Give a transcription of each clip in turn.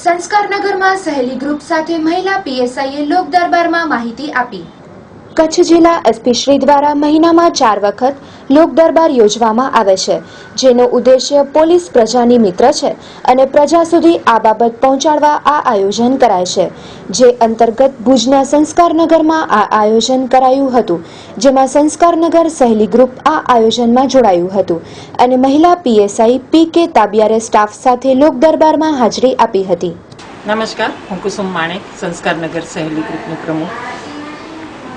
સંસ્કારનગરમાં સહેલી ગ્રુપ સાથે મહિલા પીએસઆઈએ લોક દરબારમાં માહિતી આપી। કચ્છ જિલ્લા એસપી શ્રી દ્વારા મહિનામાં 4 વખત લોક દરબાર યોજવામાં આવે છે, જેનો ઉદ્દેશ્ય પોલીસ પ્રજાની મિત્ર છે અને પ્રજા સુધી આ બાબત પહોંચાડવા આ આયોજન કરાય છે। જે અંતર્ગત ભુજના સંસ્કારનગરમાં આ આયોજન કરાયું હતું, જેમાં સંસ્કારનગર સહેલી ગ્રુપ આ આયોજનમાં જોડાયું હતું અને મહિલા પીએસઆઈ પી.કે. તાબિયારે સ્ટાફ સાથે લોક દરબારમાં હાજરી આપી હતી। નમસ્કાર, હું કુસુમ માણેક, સંસ્કારનગર સહેલી ગ્રુપની પ્રમુખ।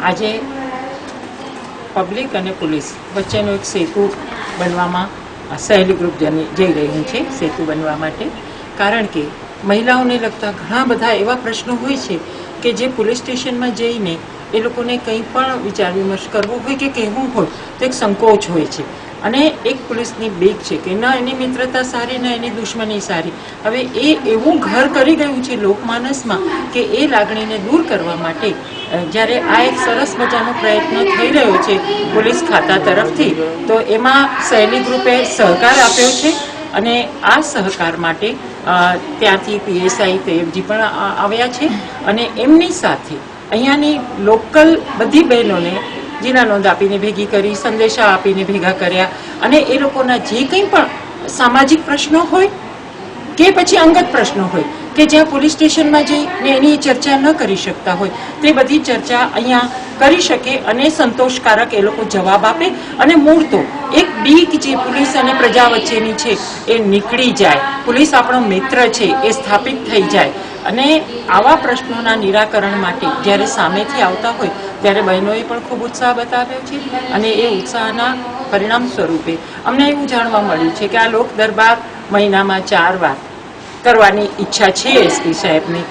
આજે પબ્લિક અને પોલીસ વચ્ચેનો એક સેતુ બનવામાં સહેલી ગ્રુપ જઈ રહ્યું છે, સેતુ બનવા માટે। કારણ કે મહિલાઓને લગતા ઘણા બધા એવા પ્રશ્નો હોય છે કે જે પોલીસ સ્ટેશનમાં જઈને એ લોકોને કંઈ પણ વિચાર વિમર્શ કરવો હોય કે કહેવું હોય તો એક સંકોચ હોય છે અને એક પોલીસની બીક છે કે ના એની મિત્રતા સારી ના એની દુશ્મની સારી। હવે એ એવું ઘર કરી ગયું છે લોકમાનસમાં કે એ લાગણીને દૂર કરવા માટે જ્યારે આ એક સરસ મજાનો પ્રયત્ન થઈ રહ્યો છે પોલીસ ખાતા તરફથી, તો એમાં સહેલી ગ્રુપે સહકાર આપ્યો છે અને આ સહકાર માટે ત્યાંથી પીએસઆઈ તૈયબજી પણ આવ્યા છે અને એમની સાથે અહીંયાની લોકલ બધી બહેનોને જિલ્લા નોંધ આપીને ભેગી કરી, સંદેશા આપીને ભેગા કર્યા અને એ લોકોના જે કંઈ પણ સામાજિક પ્રશ્નો હોય કે પછી અંગત પ્રશ્નો હોય કે જ્યાં પોલીસ સ્ટેશનમાં જઈને એની ચર્ચા ન કરી શકતા હોય તે બધી ચર્ચા અહીંયા કરી શકે અને સંતોષકારક એ લોકો જવાબ આપે અને મૂળ તો એક બીક જે પોલીસ અને પ્રજા વચ્ચેની છે એ નીકળી જાય, પોલીસ આપણો મિત્ર છે એ સ્થાપિત થઈ જાય અને આવા પ્રશ્નોના નિરાકરણ માટે જ્યારે સામેથી આવતા હોય ત્યારે બહેનોએ પણ ખૂબ ઉત્સાહ બતાવ્યો છે અને એ ઉત્સાહના પરિણામ સ્વરૂપે અમને એવું જાણવા મળ્યું છે કે આ લોક દરબાર મહિનામાં 4 વાર કરવાની ઈચ્છા છે એસપી સાહેબની।